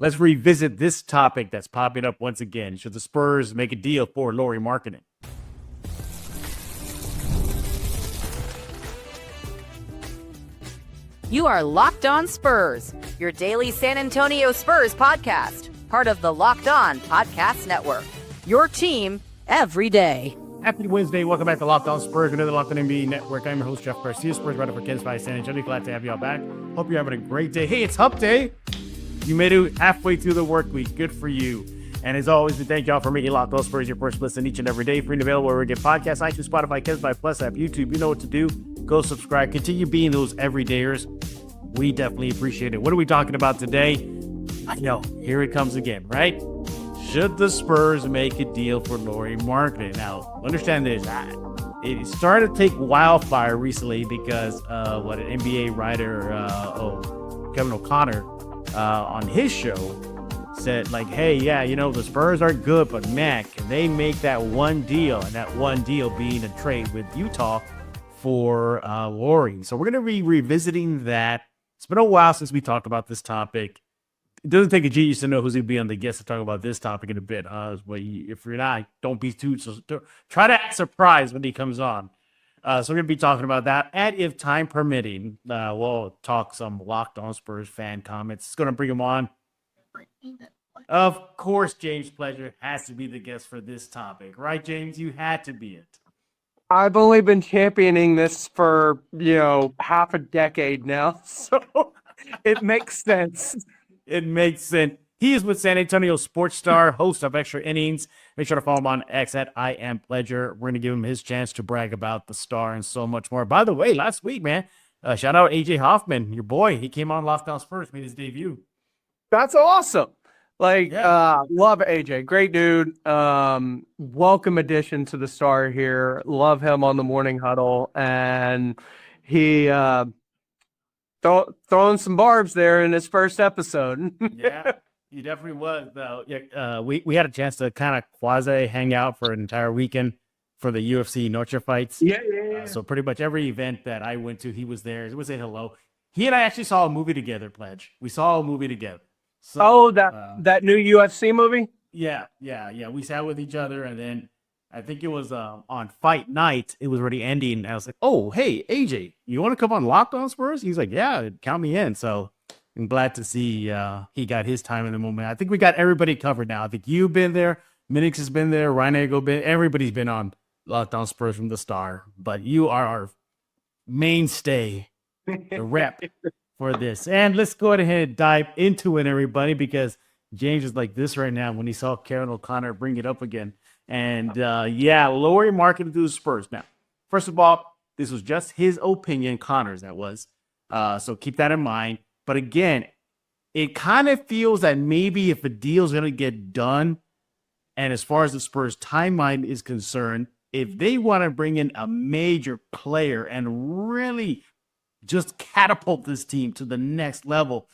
Let's revisit this topic that's popping up once again. Should the Spurs make a deal for Lauri Markkanen? You are Locked On Spurs, your daily San Antonio Spurs podcast, part of the Locked On Podcast Network. Your team every day. Happy Wednesday. Welcome back to Locked On Spurs, another Locked On NBA Network. I'm your host, Jeff Garcia, Spurs writer for Ken's by San Antonio. Glad to have y'all back. Hope you're having a great day. Hey, it's Hump Day. You made it halfway through the work week. Good for you. And as always, we thank y'all for making Locked On Spurs your first listen each and every day. Free and available wherever you get podcasts, iTunes, Spotify, Ken's by Plus app, YouTube. You know what to do. Go subscribe. Continue being those everydayers. We definitely appreciate it. What are we talking about today? I know, here it comes again, right? Should the Spurs make a deal for Lauri Markkanen? Now, understand this. It started to take wildfire recently because what an NBA writer, Kevin O'Connor, on his show said, like, hey, yeah, you know, the Spurs are good, but man, can they make that one deal? And that one deal being a trade with Utah for Lauri. So we're going to be revisiting that. It's been a while since we talked about this topic. It doesn't take a genius to know who's going to be on the guest to talk about this topic in a bit. But if you're not, don't be too. So try to act surprised when he comes on. So we're going to be talking about that. And if time permitting, we'll talk some Locked On Spurs fan comments. It's going to bring him on. Of course, James Pleasure has to be the guest for this topic. Right, James? You had to be it. I've only been championing this for, half a decade now, so it makes sense. It makes sense. He is with San Antonio Sports Star, host of Extra Innings. Make sure to follow him on X at @IamPleasure. We're going to give him his chance to brag about the Star and so much more. By the way, last week, man, shout out AJ Hoffman, your boy. He came on Locked On Spurs, made his debut. That's awesome. Love AJ. Great dude. Welcome addition to the Star here. Love him on the Morning Huddle. And he throwing some barbs there in his first episode. Yeah, he definitely was, though. Yeah, we had a chance to kind of quasi hang out for an entire weekend for the UFC Noche fights. Yeah. So pretty much every event that I went to, he was there. It was a hello. He and I actually saw a movie together, Pledge. We saw a movie together. So, that new UFC movie? Yeah. We sat with each other, and then I think it was on fight night. It was already ending. I was like, "Oh, hey, AJ, you want to come on Locked On Spurs?" He's like, "Yeah, count me in." So I'm glad to see he got his time in the moment. I think we got everybody covered now. I think you've been there, Minix has been there, Ryan Ego been. Everybody's been on Locked On Spurs from the Star, but you are our mainstay, the rep. For this. And let's go ahead and dive into it, everybody, because James is like this right now when he saw Kevin O'Connor bring it up again. And Lauri Markkanen to the Spurs. Now, first of all, this was just his opinion, Connor's that was. So keep that in mind. But again, it kind of feels that maybe if a deal is going to get done, and as far as the Spurs timeline is concerned, if they want to bring in a major player and really just catapult this team to the next level,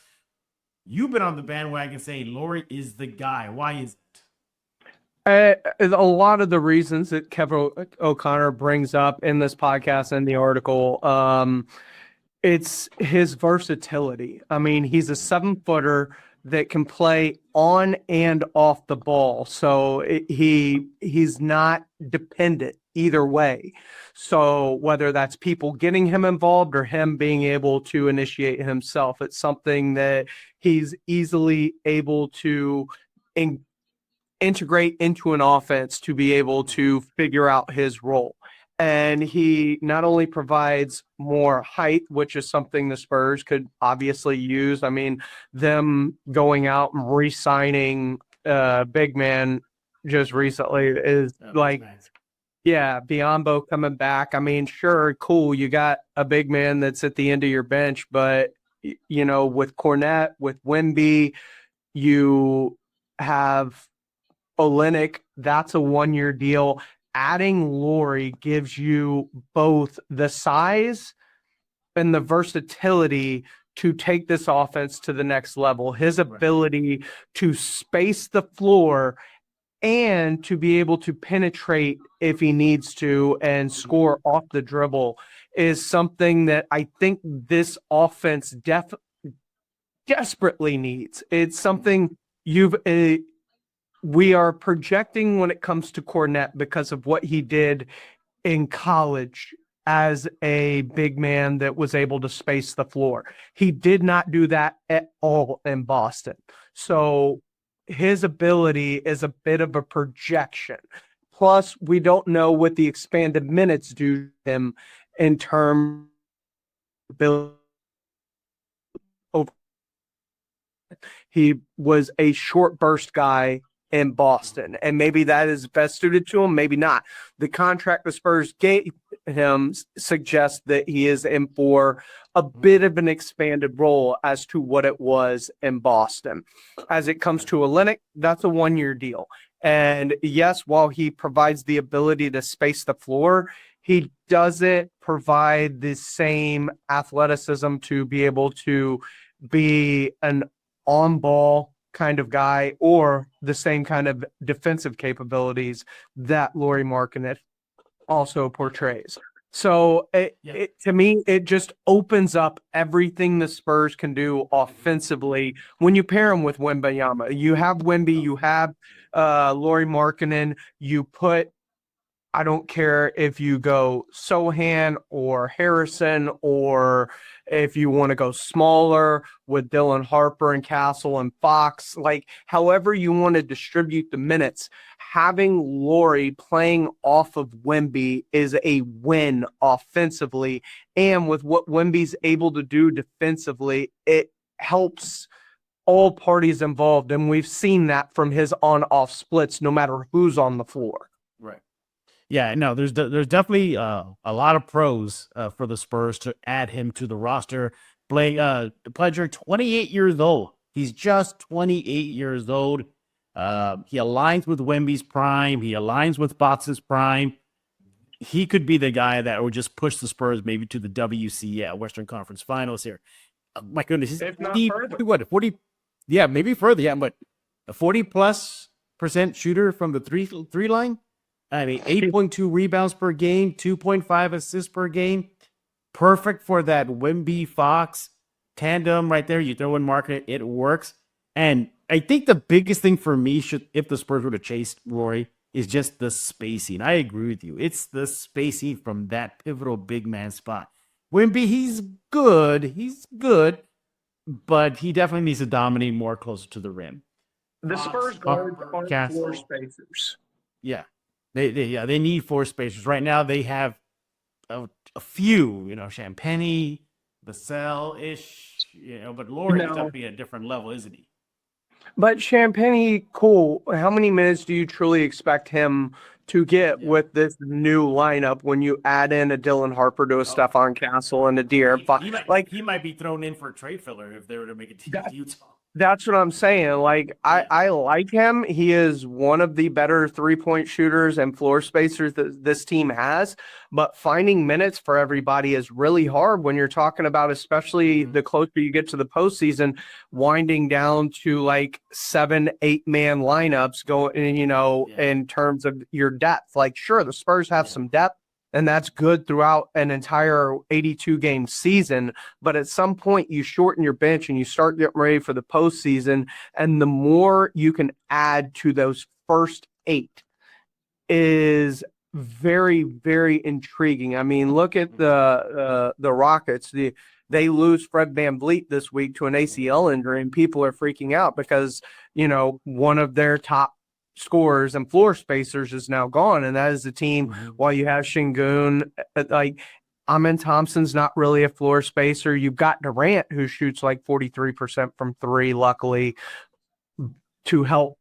you've been on the bandwagon saying Lauri is the guy. Why is it? A lot of the reasons that Kevin O'Connor brings up in this podcast and the article, it's his versatility. I mean, he's a 7-footer that can play on and off the ball. So he's not dependent either way. So whether that's people getting him involved or him being able to initiate himself, it's something that he's easily able to integrate into an offense to be able to figure out his role. And he not only provides more height, which is something the Spurs could obviously use. I mean, them going out and re-signing big man just recently is nice. Yeah, Biyombo coming back. I mean, sure, cool. You got a big man that's at the end of your bench, but, with Cornette, with Wemby, you have Olynyk. That's a 1-year deal. Adding Lauri gives you both the size and the versatility to take this offense to the next level. His ability to space the floor and to be able to penetrate if he needs to and score off the dribble is something that I think this offense desperately needs. It's something we are projecting when it comes to Cornette because of what he did in college as a big man that was able to space the floor. He did not do that at all in Boston. So his ability is a bit of a projection. Plus, we don't know what the expanded minutes do to him in terms of ability. He was a short burst guy in Boston, and maybe that is best suited to him, maybe not. The contract the Spurs gave him suggests that he is in for a bit of an expanded role as to what it was in Boston. As it comes to Olynyk, that's a 1-year deal. And yes, while he provides the ability to space the floor, he doesn't provide the same athleticism to be able to be an on-ball kind of guy or the same kind of defensive capabilities that Lauri Markkanen also portrays. So to me, it just opens up everything the Spurs can do offensively when you pair him with Wembanyama. You have Wemby, you have Lauri Markkanen, you put, I don't care if you go Sochan or Harrison, or if you want to go smaller with Dylan Harper and Castle and Fox, like however you want to distribute the minutes, having Lauri playing off of Wemby is a win offensively. And with what Wemby's able to do defensively, it helps all parties involved. And we've seen that from his on-off splits, no matter who's on the floor. Right. Yeah, no, there's definitely a lot of pros for the Spurs to add him to the roster. Pledger, 28 years old. He's just 28 years old. He aligns with Wemby's prime. He aligns with Botz's prime. He could be the guy that would just push the Spurs maybe to the Western Conference Finals here. My goodness, he's 40? Yeah, maybe further. Yeah, but a 40+% shooter from the three line. I mean, 8.2 rebounds per game, 2.5 assists per game. Perfect for that Wemby Fox tandem right there. You throw in Markkanen, it works. And I think the biggest thing for me, if the Spurs were to chase Rory, is just the spacing. I agree with you. It's the spacing from that pivotal big man spot. Wemby, he's good, but he definitely needs to dominate more closer to the rim. The Spurs guards aren't floor spacers. Yeah. They need floor spacers. Right now they have a few, Champagny, Vassell-ish, but Lauri is definitely at a different level, isn't he? But Champagny, cool. How many minutes do you truly expect him to get with this new lineup when you add in a Dylan Harper to a Stephon Castle and a De'Aaron? He might be thrown in for a trade filler if they were to make it to Utah. That's what I'm saying. I like him. He is one of the better 3-point shooters and floor spacers that this team has. But finding minutes for everybody is really hard when you're talking about, especially the closer you get to the postseason, winding down to 7-8 man lineups going, in terms of your depth. Sure, the Spurs have some depth, and that's good throughout an entire 82-game season. But at some point, you shorten your bench and you start getting ready for the postseason. And the more you can add to those first 8 is very, very intriguing. I mean, look at the Rockets. They lose Fred VanVleet this week to an ACL injury, and people are freaking out because, one of their top scorers and floor spacers is now gone, and that is the team. While you have Şengün, Amen Thompson's not really a floor spacer. You've got Durant, who shoots 43% from 3, luckily, to help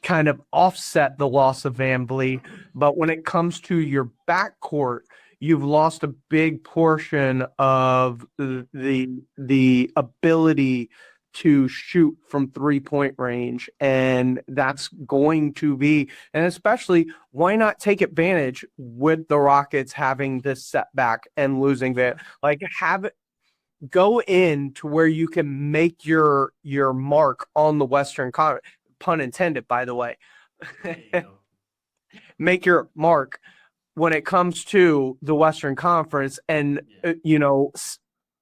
kind of offset the loss of VanVleet. But when it comes to your backcourt, you've lost a big portion of the ability to shoot from 3-point range. And that's going to be, and especially, why not take advantage with the Rockets having this setback and losing that? Have it go in to where you can make your mark on the Western Conference, pun intended, by the way. Make your mark when it comes to the Western Conference and,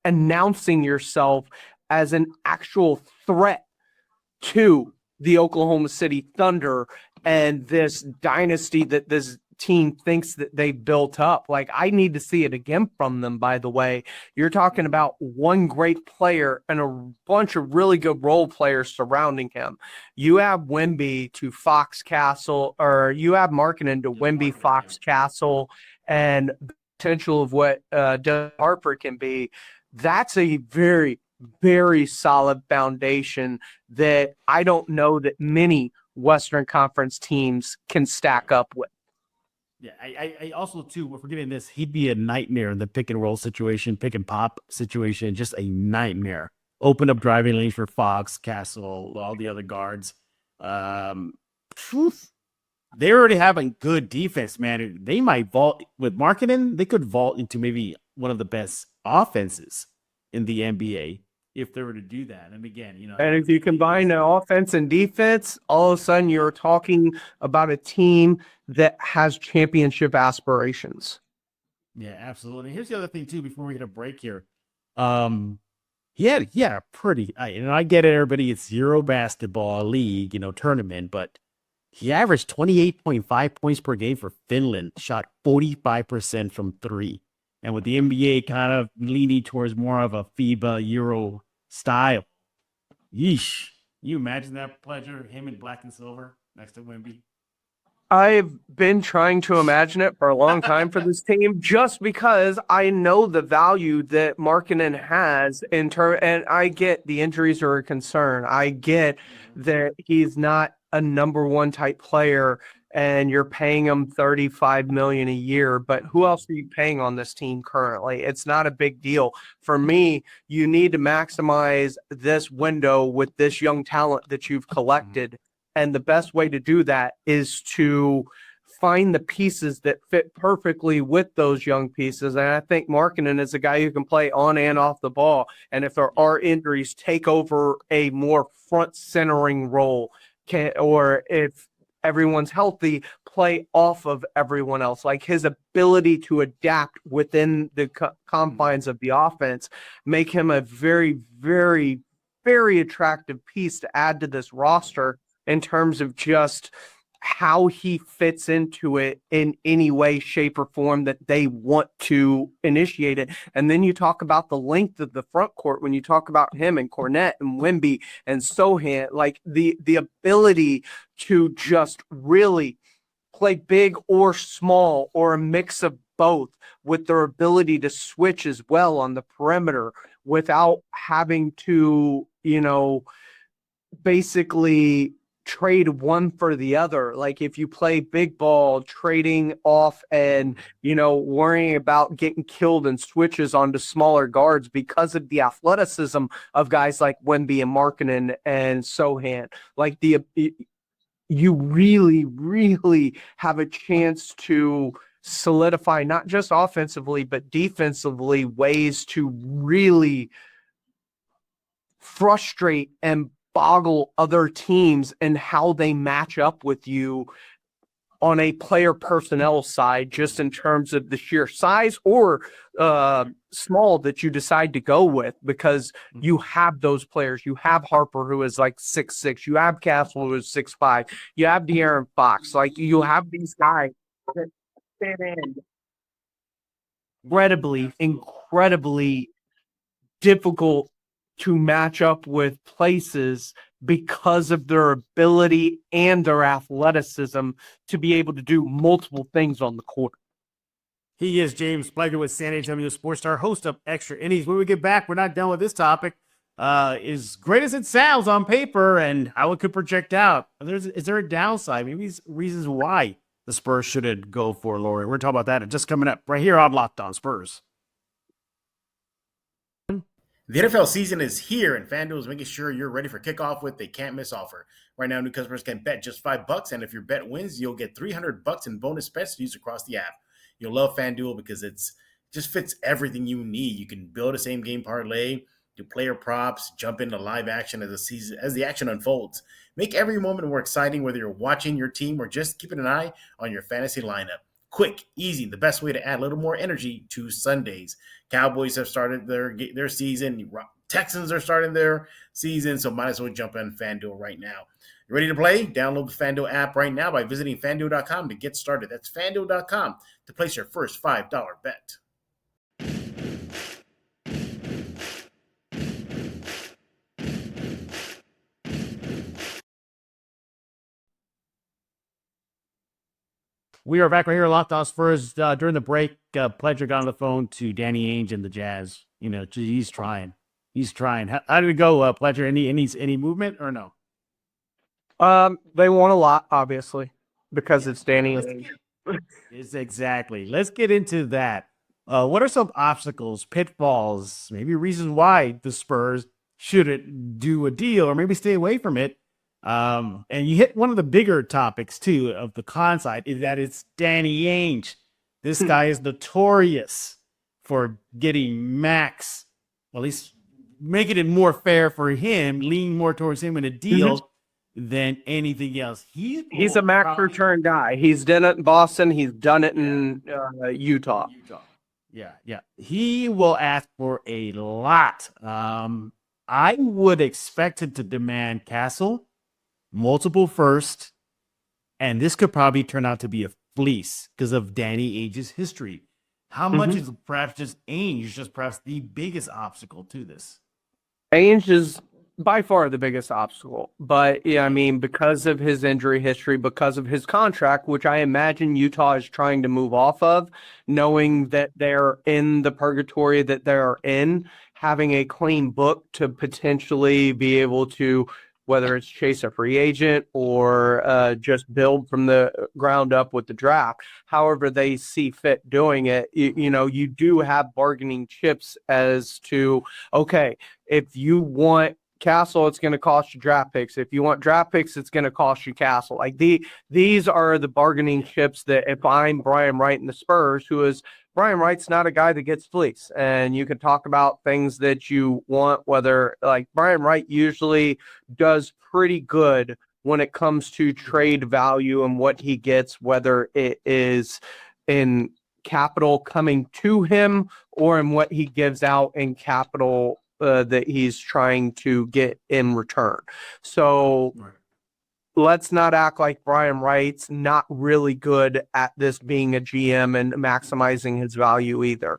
announcing yourself as an actual threat to the Oklahoma City Thunder and this dynasty that this team thinks that they built up. Like, I need to see it again from them, by the way. You're talking about one great player and a bunch of really good role players surrounding him. You have Wemby to Fox Castle, or you have Markkanen to Wemby, Fox Castle, and the potential of what Doug Harper can be. That's a very, very solid foundation that I don't know that many Western Conference teams can stack up with. Yeah, I also, too, we're forgetting this. He'd be a nightmare in the pick and roll situation, pick and pop situation, just a nightmare. Open up driving lanes for Fox, Castle, all the other guards. They're already having good defense, man. They might vault with Markkanen. They could vault into maybe one of the best offenses in the NBA if they were to do that. And again, and if you combine the offense and defense, all of a sudden you're talking about a team that has championship aspirations. Yeah, absolutely. Here's the other thing too, before we get a break here. He had pretty, I get it, everybody, it's Euro basketball league, tournament, but he averaged 28.5 points per game for Finland, shot 45% from three. And with the NBA kind of leaning towards more of a FIBA Euro style, yeesh. You imagine that pleasure, him in black and silver next to Wemby? I've been trying to imagine it for a long time for this team, just because I know the value that Markkanen has and I get the injuries are a concern. I get that he's not a number one type player and you're paying him $35 million a year, but who else are you paying on this team currently? It's not a big deal. For me, you need to maximize this window with this young talent that you've collected. And the best way to do that is to find the pieces that fit perfectly with those young pieces. And I think Markkanen is a guy who can play on and off the ball. And if there are injuries, take over a more front centering role, or if everyone's healthy, play off of everyone else. Like, his ability to adapt within the confines of the offense make him a very, very, very attractive piece to add to this roster in terms of just how he fits into it in any way, shape, or form that they want to initiate it. And then you talk about the length of the front court when you talk about him and Cornette and Wemby and Sochan, like the ability to just really play big or small or a mix of both, with their ability to switch as well on the perimeter without having to, basically trade one for the other. Like, if you play big ball, trading off and, worrying about getting killed in switches onto smaller guards because of the athleticism of guys like Wemby and Markkanen and Sochan. Like, you really, really have a chance to solidify, not just offensively, but defensively, ways to really frustrate and boggle other teams and how they match up with you on a player personnel side, just in terms of the sheer size or small that you decide to go with, because you have those players. You have Harper, who is like 6'6". You have Castle, who is 6'5". You have De'Aaron Fox. Like, you have these guys that fit in incredibly difficult to match up with places because of their ability and their athleticism to be able to do multiple things on the court. He is James Plegler with San Antonio Sports Star, host of Extra Innings. When we get back, we're not done with this topic. As great as it sounds on paper and how it could project out, is there a downside? Maybe reasons why the Spurs shouldn't go for Lauri. We're talking about that just coming up right here on Locked On Spurs. The NFL season is here, and FanDuel is making sure you're ready for kickoff with a can't-miss offer. Right now, new customers can bet just $5, and if your bet wins, you'll get $300 in bonus bets to use across the app. You'll love FanDuel because it just fits everything you need. You can build a same-game parlay, do player props, jump into live action as the action unfolds. Make every moment more exciting, whether you're watching your team or just keeping an eye on your fantasy lineup. Quick, easy, the best way to add a little more energy to Sundays. Cowboys have started their season. Texans are starting their season, so might as well jump in FanDuel right now. You ready to play? Download the FanDuel app right now by visiting FanDuel.com to get started. That's FanDuel.com to place your first $5 bet. We are back right here, Locked On Spurs. During the break, Pledger got on the phone to Danny Ainge and the Jazz. You know, he's trying. He's trying. How did it go, Pledger? Any movement or no? They want a lot, obviously, because it's Danny Ainge. It's exactly. Let's get into that. What are some obstacles, pitfalls, maybe reasons why the Spurs shouldn't do a deal or maybe stay away from it? And you hit one of the bigger topics too of the con side is that it's Danny Ainge. This guy is notorious for getting max, well, at least making it more fair for him, leaning more towards him in a deal than anything else. He's a max return guy. He's done it in Boston. He's done it in Utah. Yeah. He will ask for a lot. I would expect him to demand Castle, multiple first, and this could probably turn out to be a fleece because of Danny Ainge's history. How much is perhaps just Ainge just perhaps the biggest obstacle to this? Ainge is by far the biggest obstacle, but yeah, I mean, because of his injury history, because of his contract, which I imagine Utah is trying to move off of, knowing that they're in the purgatory that they're in, having a clean book to potentially be able to, whether it's chase a free agent or just build from the ground up with the draft, however they see fit doing it, you do have bargaining chips as to, okay, if you want Castle, it's going to cost you draft picks. If you want draft picks, it's going to cost you Castle. Like these are the bargaining chips that if I'm Brian Wright and the Spurs, Brian Wright's not a guy that gets fleeced, and you can talk about things that you want, whether like Brian Wright usually does pretty good when it comes to trade value and what he gets, whether it is in capital coming to him or in what he gives out in capital that he's trying to get in return. So let's not act like Brian Wright's not really good at this being a GM and maximizing his value either.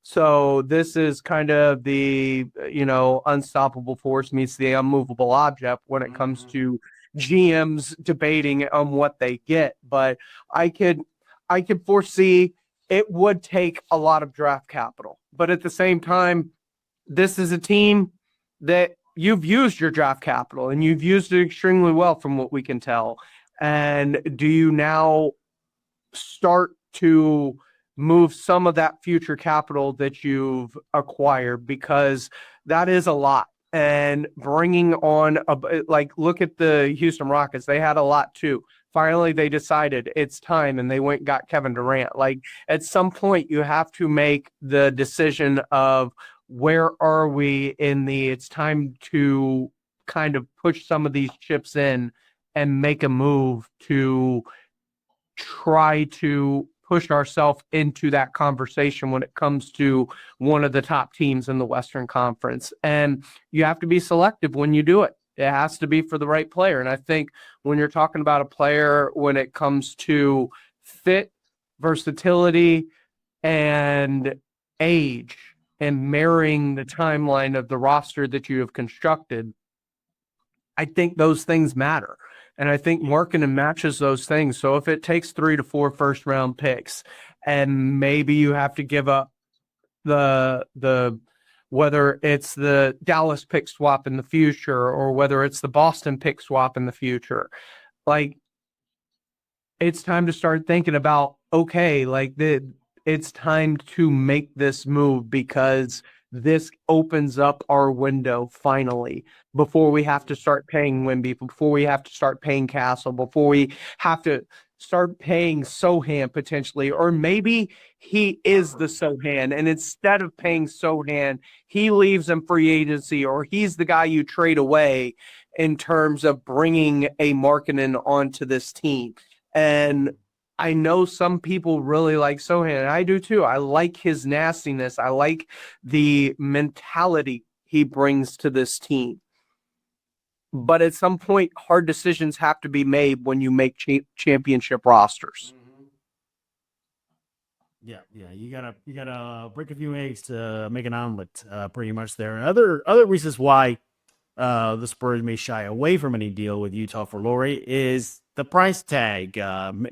So this is kind of the, unstoppable force meets the unmovable object when it comes to GMs debating on what they get. But I could foresee it would take a lot of draft capital. But at the same time, this is a team that you've used your draft capital and you've used it extremely well from what we can tell. And do you now start to move some of that future capital that you've acquired? Because that is a lot. And bringing on, look at the Houston Rockets. They had a lot too. Finally, they decided it's time and they went and got Kevin Durant. Like at some point, you have to make the decision of, where are we in it's time to kind of push some of these chips in and make a move to try to push ourselves into that conversation when it comes to one of the top teams in the Western Conference. And you have to be selective when you do it. It has to be for the right player. And I think when you're talking about a player, when it comes to fit, versatility, and age, and marrying the timeline of the roster that you have constructed, I think those things matter. And I think Markkanen matches those things. So if it takes 3 to 4 first round picks and maybe you have to give up the whether it's the Dallas pick swap in the future or whether it's the Boston pick swap in the future, like it's time to start thinking about, okay, it's time to make this move because this opens up our window finally before we have to start paying Wemby, before we have to start paying Castle, before we have to start paying Sochan potentially, or maybe he is the Sochan and instead of paying Sochan, he leaves in free agency or he's the guy you trade away in terms of bringing a Markkanen onto this team. And I know some people really like Sochan, and I do too. I like his nastiness. I like the mentality he brings to this team. But at some point, hard decisions have to be made when you make championship rosters. Yeah, you gotta break a few eggs to make an omelet, pretty much there. And other reasons why the Spurs may shy away from any deal with Utah for Lauri is the price tag,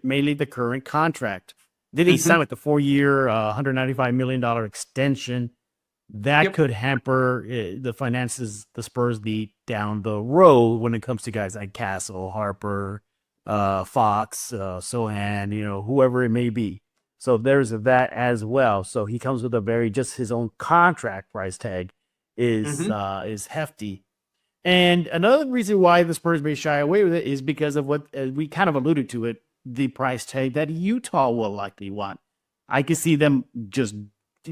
mainly the current contract. Did he sign like the 4-year, $195 million extension? That could hamper the finances the Spurs need down the road when it comes to guys like Castle, Harper, Fox, Sochan, whoever it may be. So there's that as well. So he comes with just his own contract price tag is hefty. And another reason why the Spurs may shy away with it is because of what we kind of alluded to it, the price tag that Utah will likely want. I could see them just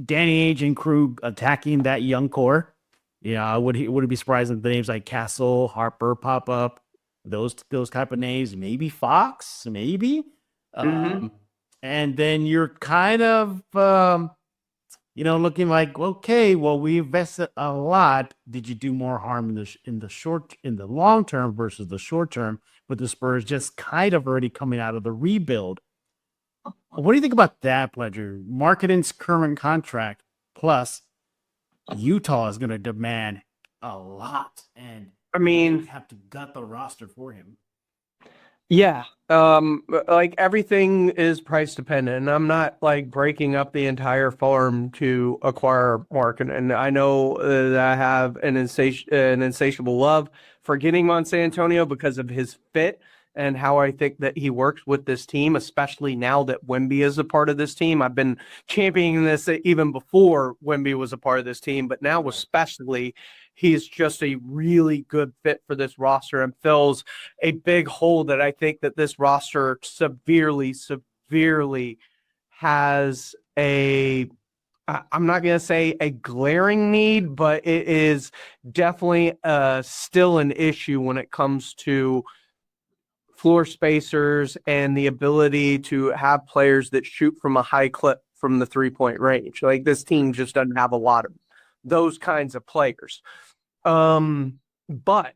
Danny Ainge and crew attacking that young core. Yeah, would it be surprising if the names like Castle, Harper pop up? Those type of names, maybe Fox, maybe. And then you're kind of looking like, okay, well, we invested a lot. Did you do more harm in the long term versus the short term? With the Spurs just kind of already coming out of the rebuild. What do you think about that, Pledger? Markkanen's current contract plus Utah is going to demand a lot, and you have to gut the roster for him. Yeah, like everything is price dependent, and I'm not like breaking up the entire farm to acquire Markkanen. And I know that I have an insatiable love for getting him on San Antonio because of his fit and how I think that he works with this team, especially now that Wemby is a part of this team. I've been championing this even before Wemby was a part of this team, but now especially he's just a really good fit for this roster and fills a big hole that I think that this roster severely has I'm not going to say a glaring need, but it is definitely still an issue when it comes to floor spacers and the ability to have players that shoot from a high clip from the 3-point range. Like this team just doesn't have a lot of those kinds of players. But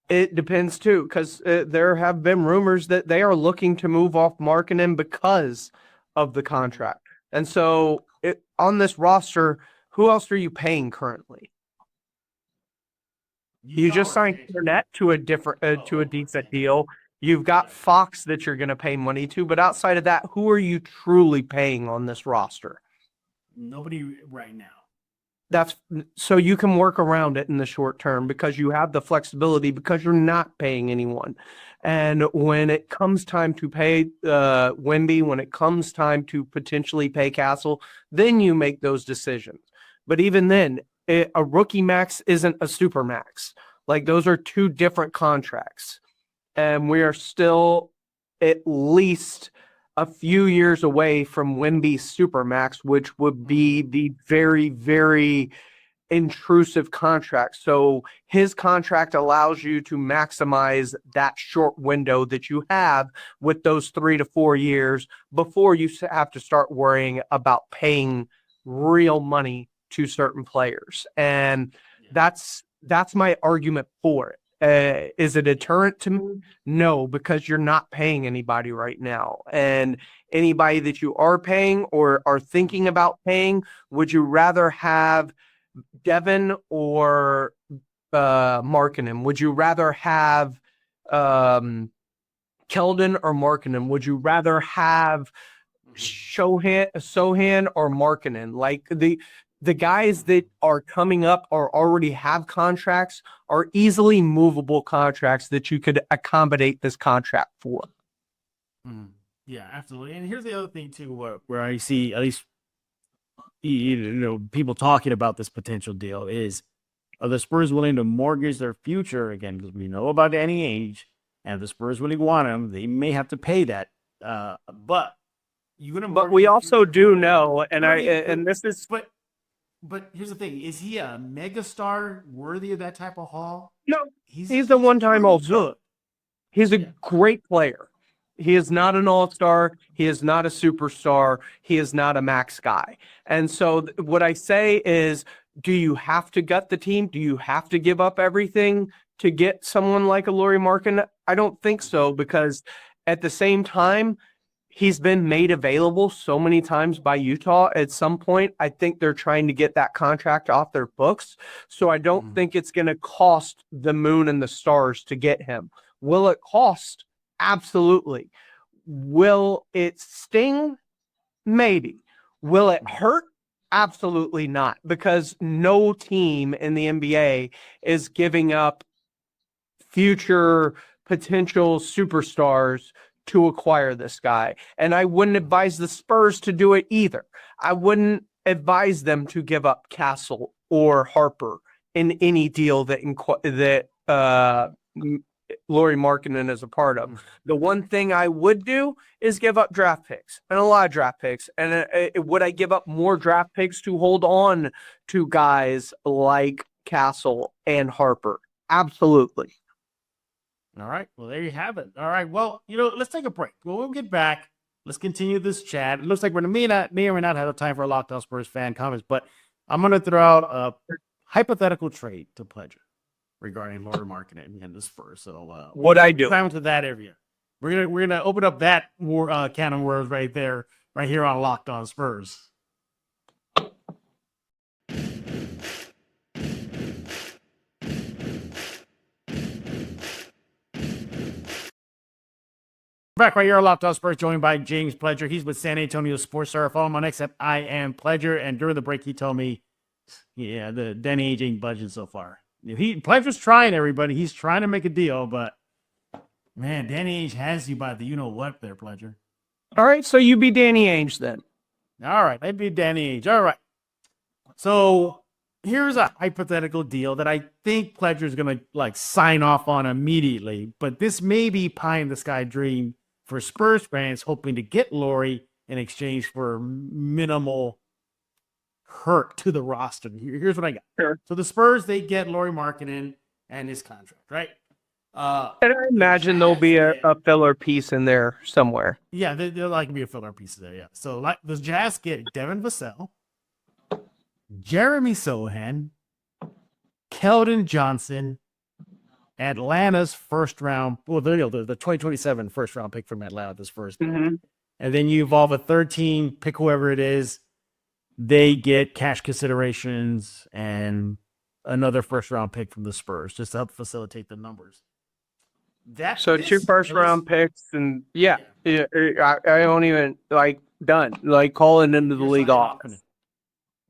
it depends too, because there have been rumors that they are looking to move off Markkanen because of the contract. And so on this roster, who else are you paying currently? You just signed Fournette to a decent deal. You've got Fox that you're going to pay money to, but outside of that, who are you truly paying on this roster? Nobody right now. That's so you can work around it in the short term because you have the flexibility because you're not paying anyone. And when it comes time to pay Wemby, when it comes time to potentially pay Castle, then you make those decisions. But even then, a rookie max isn't a super max. Like those are two different contracts. And we are still at least a few years away from Wemby's supermax, which would be the very, very intrusive contract. So his contract allows you to maximize that short window that you have with those 3 to 4 years before you have to start worrying about paying real money to certain players. And that's my argument for it. Is it a deterrent to me? No, because you're not paying anybody right now. And anybody that you are paying or are thinking about paying, would you rather have Devin or Markkanen? Would you rather have Keldon or Markkanen? Would you rather have Sochan or Markkanen? Like the guys that are coming up or already have contracts are easily movable contracts that you could accommodate this contract for. Yeah, absolutely. And here's the other thing too, where I see at least people talking about this potential deal is, are the Spurs willing to mortgage their future again? Because we know about Danny Ainge, and if the Spurs really want him, they may have to pay that. But we also do know, and this is. But here's the thing: is he a megastar worthy of that type of haul? No, he's a one-time all-star. He's a great player. He is not an all-star. He is not a superstar. He is not a max guy. And so what I say is, do you have to gut the team? Do you have to give up everything to get someone like a Lauri Markkanen? I don't think so, because at the same time, he's been made available so many times by Utah. At some point, I think they're trying to get that contract off their books. So I don't think it's going to cost the moon and the stars to get him. Will it cost? Absolutely. Will it sting? Maybe. Will it hurt? Absolutely not, because no team in the NBA is giving up future potential superstars to acquire this guy. And I wouldn't advise the Spurs to do it either. I wouldn't advise them to give up Castle or Harper in any deal that Lauri Markkanen is a part of. The one thing I would do is give up draft picks, and a lot of draft picks. And would I give up more draft picks to hold on to guys like Castle and Harper? Absolutely. All right. Well, there you have it. All right. Well, let's take a break. Well, we'll get back. Let's continue this chat. It looks like we may or may not have time for a Locked On Spurs fan comments, but I'm going to throw out a hypothetical trade to Pledger regarding Lauri Markkanen and the Spurs. So what I do? Time to that area. We're gonna open up that can of worms right there, right here on Locked On Spurs. Back right here on Locked On Spurs, joined by James Pledger. He's with San Antonio Sports. Follow him on X at I am Pledger. And during the break, he told me, the Danny Ainge ain't budging so far. Pledger's trying, everybody. He's trying to make a deal, but man, Danny Ainge has you by the you-know-what there, Pledger. All right, so you be Danny Ainge then. All right, I'd be Danny Ainge. All right. So here's a hypothetical deal that I think Pledger's going to sign off on immediately, but this may be pie-in-the-sky dream for Spurs fans hoping to get Lauri in exchange for minimal hurt to the roster. Here's what I got. Sure. So the Spurs, they get Lauri Markkanen and his contract, right? And I imagine there'll be a filler piece in there somewhere. Yeah, there'll likely be a filler piece there, yeah. So the Jazz get Devin Vassell, Jeremy Sochan, Keldon Johnson, Atlanta's first round, the 2027 first round pick from Atlanta, this first pick. Mm-hmm. And then you evolve a 13, pick whoever it is. They get cash considerations and another first round pick from the Spurs just to help facilitate the numbers. So 2 first round picks, and I don't even done calling into the league office.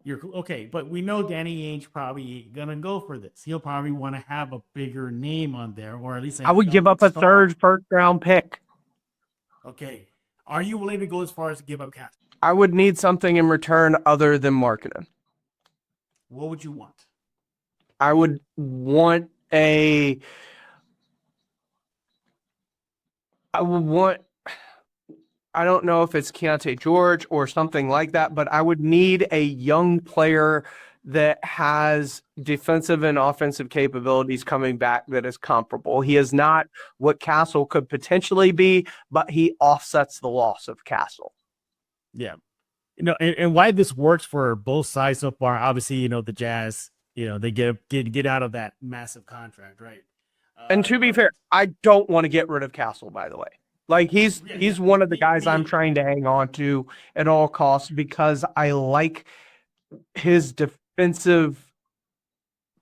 You're okay, but we know Danny Ainge probably ain't gonna go for this. He'll probably want to have a bigger name on there, or at least I would give up a third first round pick. Okay, are you willing to go as far as to give up cash? I would need something in return other than Markkanen. What would you want? I would want I don't know if it's Keontae George or something like that, but I would need a young player that has defensive and offensive capabilities coming back that is comparable. He is not what Castle could potentially be, but he offsets the loss of Castle. Yeah. And why this works for both sides so far, obviously, the Jazz, they get out of that massive contract, right? And to be fair, I don't want to get rid of Castle, by the way. He's one of the guys I'm trying to hang on to at all costs because I like his defensive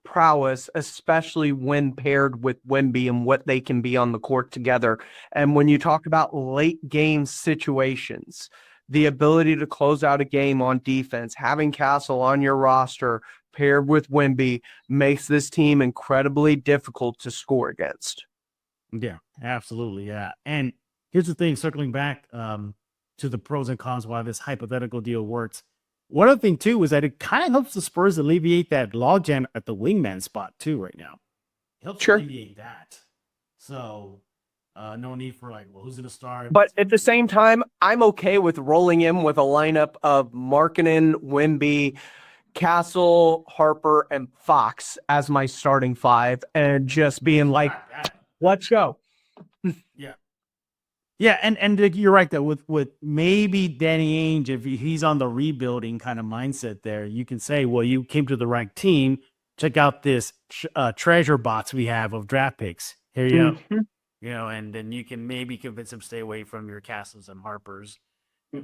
prowess, especially when paired with Wemby and what they can be on the court together. And when you talk about late game situations, the ability to close out a game on defense, having Castle on your roster paired with Wemby makes this team incredibly difficult to score against. Yeah, absolutely. Yeah. And here's the thing, circling back to the pros and cons why this hypothetical deal works. One other thing, too, is that it kind of helps the Spurs alleviate that logjam at the wingman spot, too, right now. It helps alleviate that. So no need for who's going to start? But at the same time, I'm okay with rolling in with a lineup of Markkanen, Wemby, Castle, Harper, and Fox as my starting five and just being let's go. Yeah. Yeah, and you're right though. With maybe Danny Ainge, if he's on the rebuilding kind of mindset, there you can say, well, you came to the right team. Check out this treasure box we have of draft picks. Here you go. Mhm. And then you can maybe convince him stay away from your Castles and Harpers,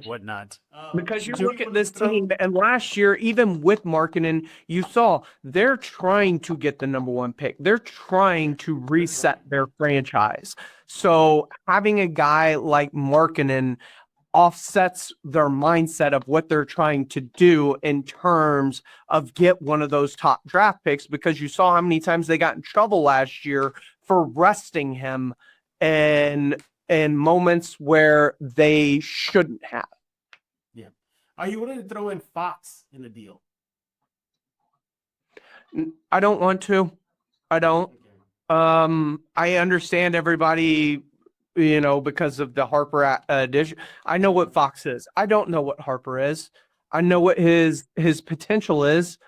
whatnot. Because you look at this team, and last year, even with Markkanen, you saw they're trying to get the number 1 pick. They're trying to reset their franchise. So having a guy like Markkanen offsets their mindset of what they're trying to do in terms of get one of those top draft picks, because you saw how many times they got in trouble last year for resting him in moments where they shouldn't have. Yeah. Are you willing to throw in Fox in the deal? I don't want to. I don't. I understand everybody, because of the Harper addition. I know what Fox is. I don't know what Harper is. I know what his potential is,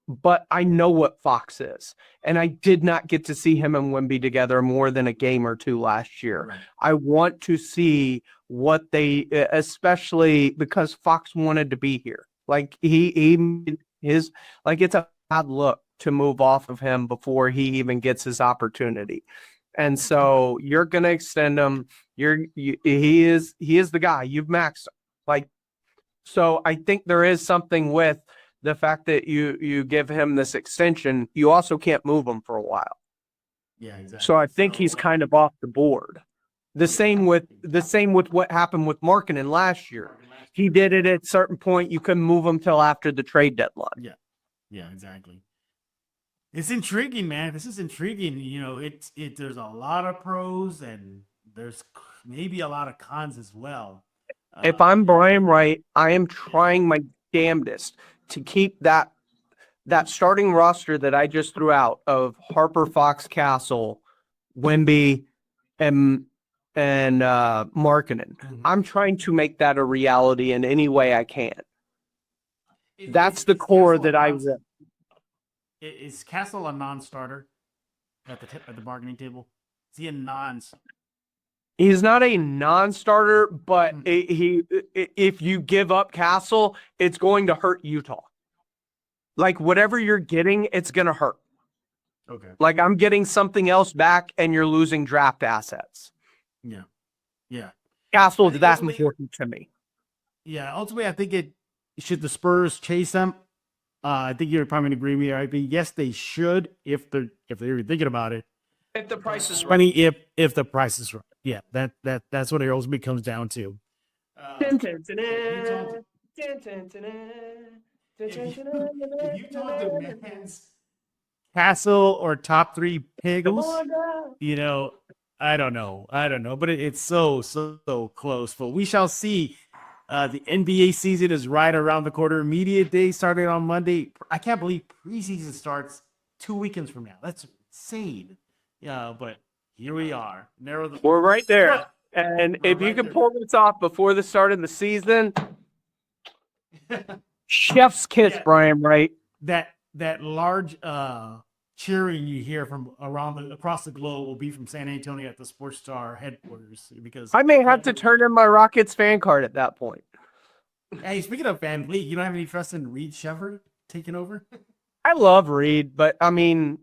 but I know what Fox is. And I did not get to see him and Wemby together more than a game or two last year. Right. I want to see what they, especially because Fox wanted to be here. Like it's a bad look to move off of him before he even gets his opportunity. And so you're going to extend him. He is the guy. You've maxed him. So I think there is something with the fact that you give him this extension. You also can't move him for a while. Yeah, exactly. So I think he's kind of off the board. The same with what happened with Markkanen last year. He did it at a certain point. You couldn't move him till after the trade deadline. Yeah, exactly. It's intriguing, man. This is intriguing. There's a lot of pros and there's maybe a lot of cons as well. If I'm Brian Wright, I am trying my damnedest to keep that starting roster that I just threw out of Harper, Fox, Castle, Wemby, and Markkanen. I'm trying to make that a reality in any way I can. That's the core that I will. Is Castle a non-starter at the bargaining table? Is he a He's not a non-starter, but if you give up Castle, it's going to hurt Utah. Like whatever you're getting, it's going to hurt. Okay. Like I'm getting something else back and you're losing draft assets. Yeah. Castle is that important to me. Yeah, ultimately I think should the Spurs chase them. I think you're probably going to agree with me. I think yes, they should if they're even thinking about it. If the price is right. If the price is right. Yeah, that's what it ultimately comes down to. If Utah demands Castle or top 3 picks, I don't know, but it's so close. But we shall see. The NBA season is right around the corner. Media day starting on Monday. I can't believe preseason starts 2 weekends from now. That's insane. Yeah, but here we are. We're right there. And if you can pull this off before the start of the season, chef's kiss, Brian, right? That large cheering you hear from across the globe will be from San Antonio at the Sports Star headquarters, because I may have to turn in my Rockets fan card at that point. Hey, speaking of Van Vliet, you don't have any trust in Reed Shepard taking over? I love Reed, but I mean,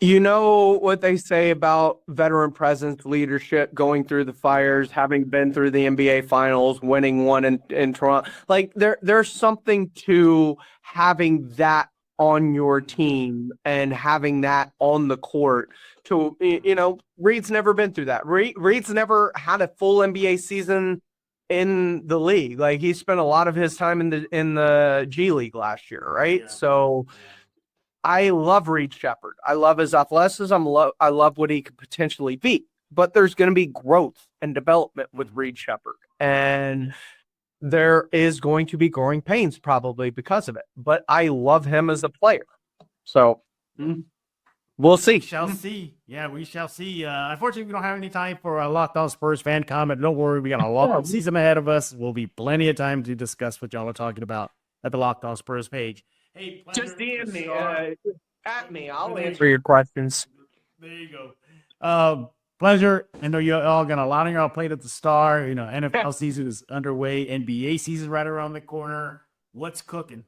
you know what they say about veteran presence, leadership, going through the fires, having been through the NBA finals, winning one in Toronto. Like there's something to having that on your team and having that on the court. Reed's never been through that. Reed's never had a full NBA season in the league. Like he spent a lot of his time in the G League last year, right? Yeah. So I love Reed Shepard. I love his athleticism. I love what he could potentially be. But there's going to be growth and development with Reed Shepard. And there is going to be growing pains probably because of it. But I love him as a player. So we'll see. We shall see. Yeah, we shall see. Unfortunately, we don't have any time for a Locked On Spurs fan comment. Don't worry, we got a long season ahead of us. Will be plenty of time to discuss what y'all are talking about at the Locked On Spurs page. Hey, just DM me at me. I'll answer your questions. There you go. Pleasure. I know you're all got a lot on your plate at the Star. You know, NFL season is underway. NBA season right around the corner. What's cooking?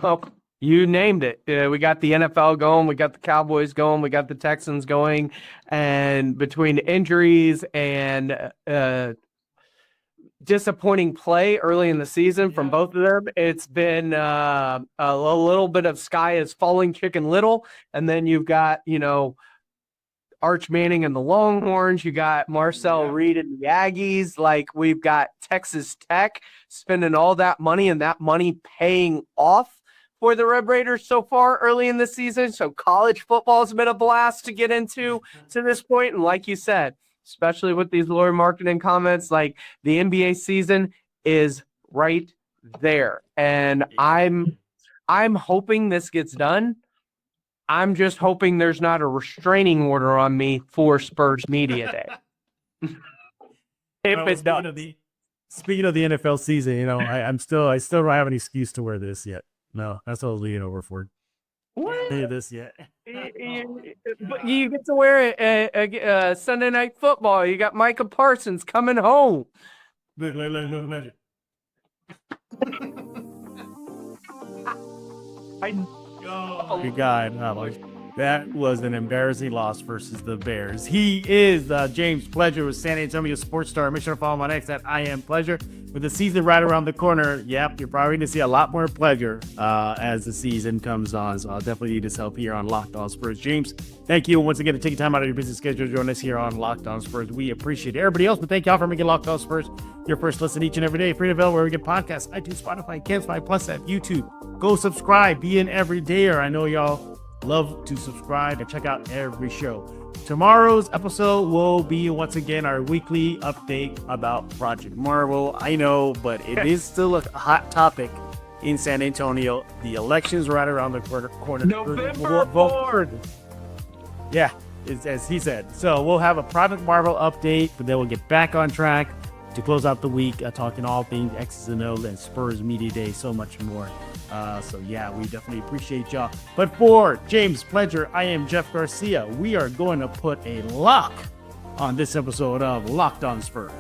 Well, you named it. We got the NFL going. We got the Cowboys going. We got the Texans going. And between injuries and disappointing play early in the season from both of them, it's been a little bit of sky is falling Chicken Little. And then you've got, Arch Manning and the Longhorns. You got Marcel Reed and the Aggies. Like, we've got Texas Tech spending all that money and that money paying off for the Red Raiders so far early in the season. So college football has been a blast to get into to this point. And like you said, especially with these Lauri Markkanen comments, like the NBA season is right there. And I'm hoping this gets done. I'm just hoping there's not a restraining order on me for Spurs Media Day. If it does. Speaking of the NFL season, I still don't have an excuse to wear this yet. No, that's what I was leaning over for. What? This yet. But you get to wear it Sunday Night Football. You got Micah Parsons coming home. Look. Good God. That was an embarrassing loss versus the Bears. He is James Pleasure with San Antonio Sports Star. Make sure to follow him on X at I Am Pleasure. With the season right around the corner, yep, you're probably going to see a lot more Pleasure as the season comes on. So I'll definitely need his help here on Locked On Spurs. James, thank you once again for taking time out of your busy schedule to join us here on Locked On Spurs. We appreciate it. Everybody else, but thank y'all for making Locked On Spurs your first listen each and every day. Free to avail where we get podcasts, iTunes, Spotify, Campfire, plus at YouTube. Go subscribe. Be an everydayer. I know y'all love to subscribe and check out every show. Tomorrow's episode will be once again our weekly update about Project Marvel. I know, but it is still a hot topic in San Antonio. The election's right around the corner. November 4th. Yeah, as he said. So we'll have a Project Marvel update, but then we'll get back on track to close out the week, talking all things X's and O's and Spurs Media Day, so much more. So yeah, we definitely appreciate y'all. But for James Pleasure, I am Jeff Garcia. We are going to put a lock on this episode of Locked On Spurs.